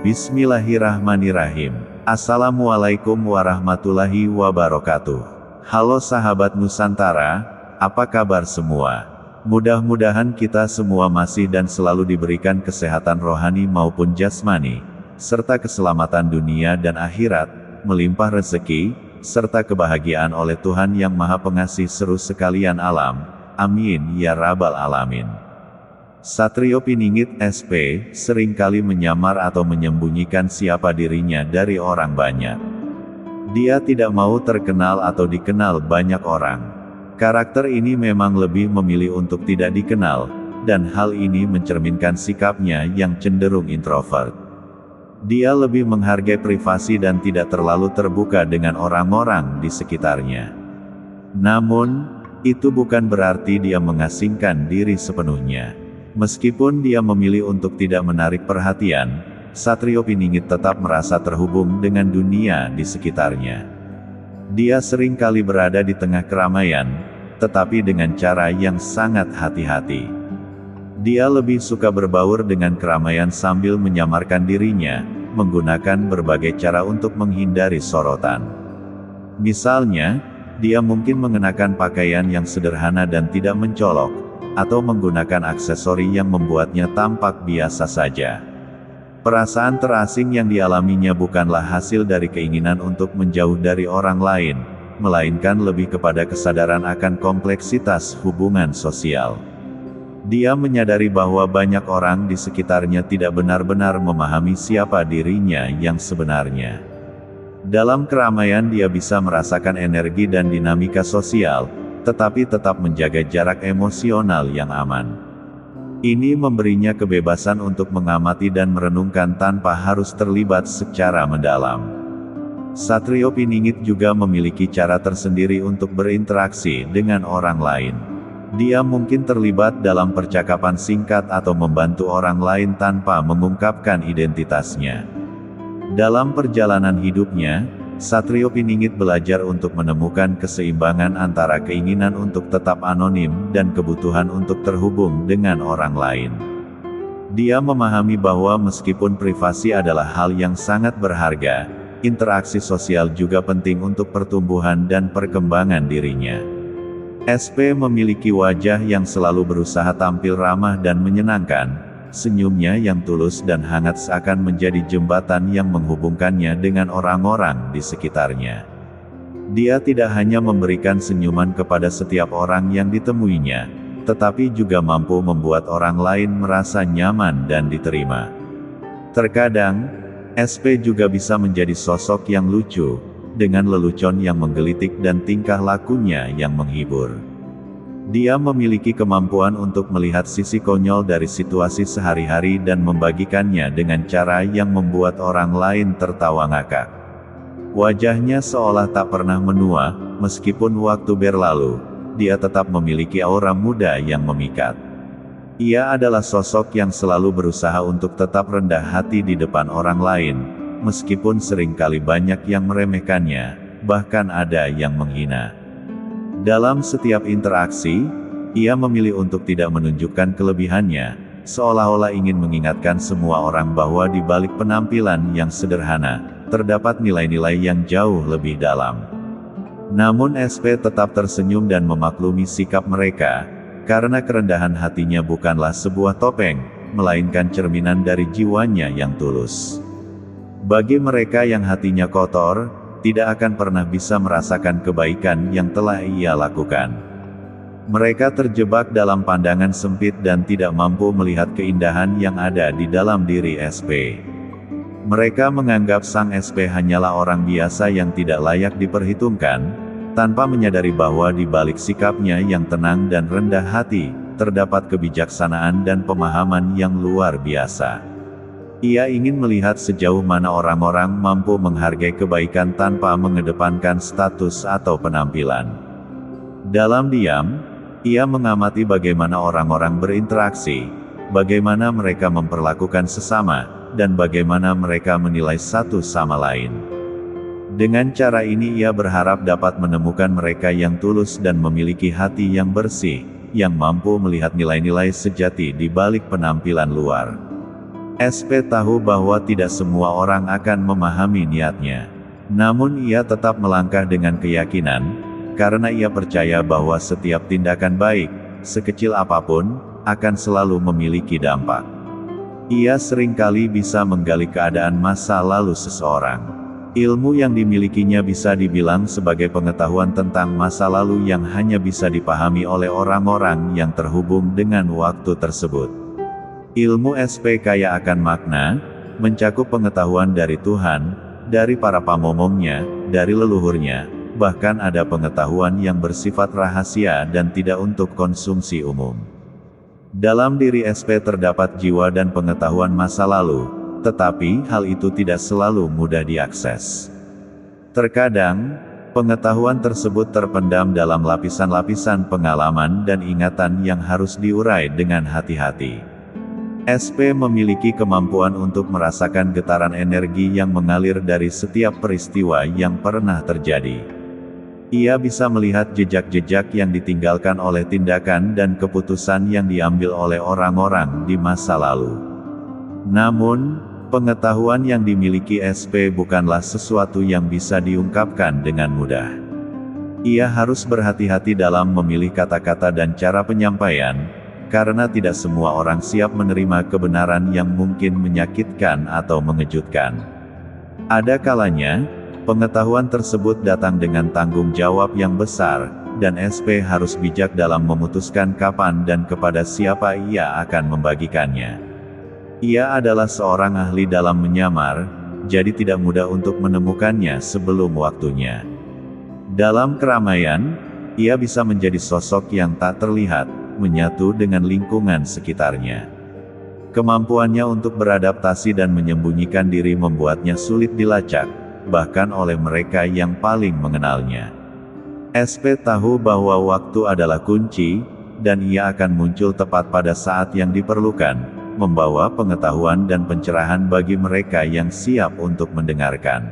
Bismillahirrahmanirrahim. Assalamualaikum warahmatullahi wabarakatuh. Halo sahabat Nusantara, apa kabar semua? Mudah-mudahan kita semua masih dan selalu diberikan kesehatan rohani maupun jasmani, serta keselamatan dunia dan akhirat, melimpah rezeki, serta kebahagiaan oleh Tuhan yang Maha Pengasih seru sekalian alam. Amin ya Rabbal Alamin. Satrio Piningit SP, seringkali menyamar atau menyembunyikan siapa dirinya dari orang banyak. Dia tidak mau terkenal atau dikenal banyak orang. Karakter ini memang lebih memilih untuk tidak dikenal, dan hal ini mencerminkan sikapnya yang cenderung introvert. Dia lebih menghargai privasi dan tidak terlalu terbuka dengan orang-orang di sekitarnya. Namun, itu bukan berarti dia mengasingkan diri sepenuhnya. Meskipun dia memilih untuk tidak menarik perhatian, Satrio Piningit tetap merasa terhubung dengan dunia di sekitarnya. Dia sering kali berada di tengah keramaian, tetapi dengan cara yang sangat hati-hati. Dia lebih suka berbaur dengan keramaian sambil menyamarkan dirinya, menggunakan berbagai cara untuk menghindari sorotan. Misalnya, dia mungkin mengenakan pakaian yang sederhana dan tidak mencolok, atau menggunakan aksesori yang membuatnya tampak biasa saja. Perasaan terasing yang dialaminya bukanlah hasil dari keinginan untuk menjauh dari orang lain, melainkan lebih kepada kesadaran akan kompleksitas hubungan sosial. Dia menyadari bahwa banyak orang di sekitarnya tidak benar-benar memahami siapa dirinya yang sebenarnya. Dalam keramaian dia bisa merasakan energi dan dinamika sosial, tetapi tetap menjaga jarak emosional yang aman. Ini memberinya kebebasan untuk mengamati dan merenungkan tanpa harus terlibat secara mendalam. Satrio Piningit juga memiliki cara tersendiri untuk berinteraksi dengan orang lain. Dia mungkin terlibat dalam percakapan singkat atau membantu orang lain tanpa mengungkapkan identitasnya. Dalam perjalanan hidupnya, Satrio Piningit belajar untuk menemukan keseimbangan antara keinginan untuk tetap anonim dan kebutuhan untuk terhubung dengan orang lain. Dia memahami bahwa meskipun privasi adalah hal yang sangat berharga, interaksi sosial juga penting untuk pertumbuhan dan perkembangan dirinya. SP memiliki wajah yang selalu berusaha tampil ramah dan menyenangkan. Senyumnya yang tulus dan hangat seakan menjadi jembatan yang menghubungkannya dengan orang-orang di sekitarnya. Dia tidak hanya memberikan senyuman kepada setiap orang yang ditemuinya, tetapi juga mampu membuat orang lain merasa nyaman dan diterima. Terkadang, SP juga bisa menjadi sosok yang lucu, dengan lelucon yang menggelitik dan tingkah lakunya yang menghibur. Dia memiliki kemampuan untuk melihat sisi konyol dari situasi sehari-hari dan membagikannya dengan cara yang membuat orang lain tertawa ngakak. Wajahnya seolah tak pernah menua, meskipun waktu berlalu, dia tetap memiliki aura muda yang memikat. Ia adalah sosok yang selalu berusaha untuk tetap rendah hati di depan orang lain, meskipun seringkali banyak yang meremehkannya, bahkan ada yang menghina. Dalam setiap interaksi, ia memilih untuk tidak menunjukkan kelebihannya, seolah-olah ingin mengingatkan semua orang bahwa di balik penampilan yang sederhana, terdapat nilai-nilai yang jauh lebih dalam. Namun SP tetap tersenyum dan memaklumi sikap mereka, karena kerendahan hatinya bukanlah sebuah topeng, melainkan cerminan dari jiwanya yang tulus. Bagi mereka yang hatinya kotor, tidak akan pernah bisa merasakan kebaikan yang telah ia lakukan. Mereka terjebak dalam pandangan sempit dan tidak mampu melihat keindahan yang ada di dalam diri SP. Mereka menganggap sang SP hanyalah orang biasa yang tidak layak diperhitungkan, tanpa menyadari bahwa di balik sikapnya yang tenang dan rendah hati, terdapat kebijaksanaan dan pemahaman yang luar biasa. Ia ingin melihat sejauh mana orang-orang mampu menghargai kebaikan tanpa mengedepankan status atau penampilan. Dalam diam, ia mengamati bagaimana orang-orang berinteraksi, bagaimana mereka memperlakukan sesama, dan bagaimana mereka menilai satu sama lain. Dengan cara ini ia berharap dapat menemukan mereka yang tulus dan memiliki hati yang bersih, yang mampu melihat nilai-nilai sejati di balik penampilan luar. SP tahu bahwa tidak semua orang akan memahami niatnya. Namun ia tetap melangkah dengan keyakinan, karena ia percaya bahwa setiap tindakan baik, sekecil apapun, akan selalu memiliki dampak. Ia seringkali bisa menggali keadaan masa lalu seseorang. Ilmu yang dimilikinya bisa dibilang sebagai pengetahuan tentang masa lalu yang hanya bisa dipahami oleh orang-orang yang terhubung dengan waktu tersebut. Ilmu SP kaya akan makna, mencakup pengetahuan dari Tuhan, dari para pamomongnya, dari leluhurnya, bahkan ada pengetahuan yang bersifat rahasia dan tidak untuk konsumsi umum. Dalam diri SP terdapat jiwa dan pengetahuan masa lalu, tetapi hal itu tidak selalu mudah diakses. Terkadang, pengetahuan tersebut terpendam dalam lapisan-lapisan pengalaman dan ingatan yang harus diurai dengan hati-hati. SP memiliki kemampuan untuk merasakan getaran energi yang mengalir dari setiap peristiwa yang pernah terjadi. Ia bisa melihat jejak-jejak yang ditinggalkan oleh tindakan dan keputusan yang diambil oleh orang-orang di masa lalu. Namun, pengetahuan yang dimiliki SP bukanlah sesuatu yang bisa diungkapkan dengan mudah. Ia harus berhati-hati dalam memilih kata-kata dan cara penyampaian, karena tidak semua orang siap menerima kebenaran yang mungkin menyakitkan atau mengejutkan. Ada kalanya, pengetahuan tersebut datang dengan tanggung jawab yang besar, dan SP harus bijak dalam memutuskan kapan dan kepada siapa ia akan membagikannya. Ia adalah seorang ahli dalam menyamar, jadi tidak mudah untuk menemukannya sebelum waktunya. Dalam keramaian, ia bisa menjadi sosok yang tak terlihat, menyatu dengan lingkungan sekitarnya. Kemampuannya untuk beradaptasi dan menyembunyikan diri membuatnya sulit dilacak, bahkan oleh mereka yang paling mengenalnya. SP tahu bahwa waktu adalah kunci, dan ia akan muncul tepat pada saat yang diperlukan, membawa pengetahuan dan pencerahan bagi mereka yang siap untuk mendengarkan.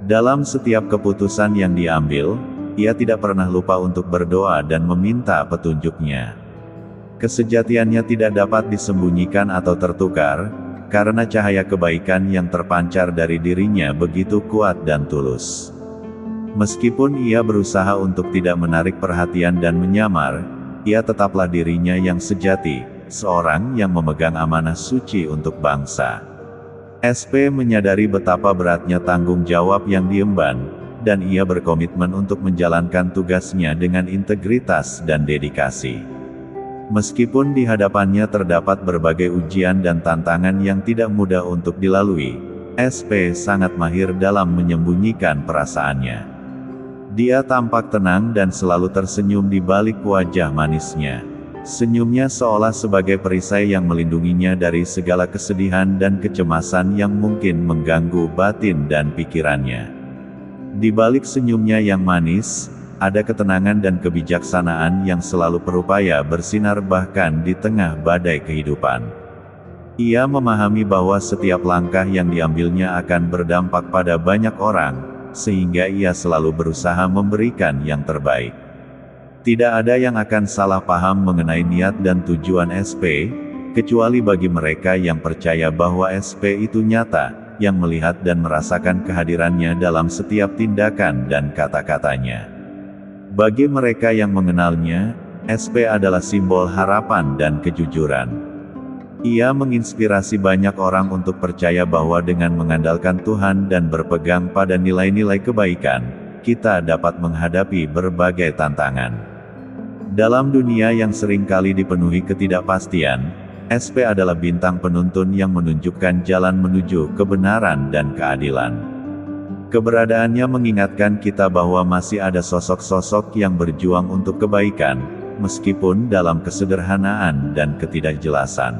Dalam setiap keputusan yang diambil, ia tidak pernah lupa untuk berdoa dan meminta petunjuknya. Kesejatiannya tidak dapat disembunyikan atau tertukar, karena cahaya kebaikan yang terpancar dari dirinya begitu kuat dan tulus. Meskipun ia berusaha untuk tidak menarik perhatian dan menyamar, ia tetaplah dirinya yang sejati, seorang yang memegang amanah suci untuk bangsa. SP menyadari betapa beratnya tanggung jawab yang diemban, dan ia berkomitmen untuk menjalankan tugasnya dengan integritas dan dedikasi. Meskipun di hadapannya terdapat berbagai ujian dan tantangan yang tidak mudah untuk dilalui, SP sangat mahir dalam menyembunyikan perasaannya. Dia tampak tenang dan selalu tersenyum di balik wajah manisnya. Senyumnya seolah sebagai perisai yang melindunginya dari segala kesedihan dan kecemasan yang mungkin mengganggu batin dan pikirannya. Di balik senyumnya yang manis, ada ketenangan dan kebijaksanaan yang selalu berupaya bersinar bahkan di tengah badai kehidupan. Ia memahami bahwa setiap langkah yang diambilnya akan berdampak pada banyak orang, sehingga ia selalu berusaha memberikan yang terbaik. Tidak ada yang akan salah paham mengenai niat dan tujuan SP, kecuali bagi mereka yang percaya bahwa SP itu nyata, yang melihat dan merasakan kehadirannya dalam setiap tindakan dan kata-katanya. Bagi mereka yang mengenalnya, SP adalah simbol harapan dan kejujuran. Ia menginspirasi banyak orang untuk percaya bahwa dengan mengandalkan Tuhan dan berpegang pada nilai-nilai kebaikan, kita dapat menghadapi berbagai tantangan. Dalam dunia yang seringkali dipenuhi ketidakpastian, SP adalah bintang penuntun yang menunjukkan jalan menuju kebenaran dan keadilan. Keberadaannya mengingatkan kita bahwa masih ada sosok-sosok yang berjuang untuk kebaikan, meskipun dalam kesederhanaan dan ketidakjelasan.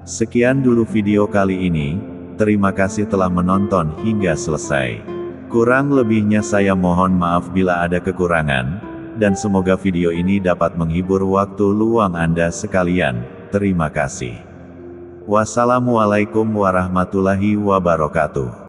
Sekian dulu video kali ini, terima kasih telah menonton hingga selesai. Kurang lebihnya saya mohon maaf bila ada kekurangan, dan semoga video ini dapat menghibur waktu luang Anda sekalian. Terima kasih. Wassalamualaikum warahmatullahi wabarakatuh.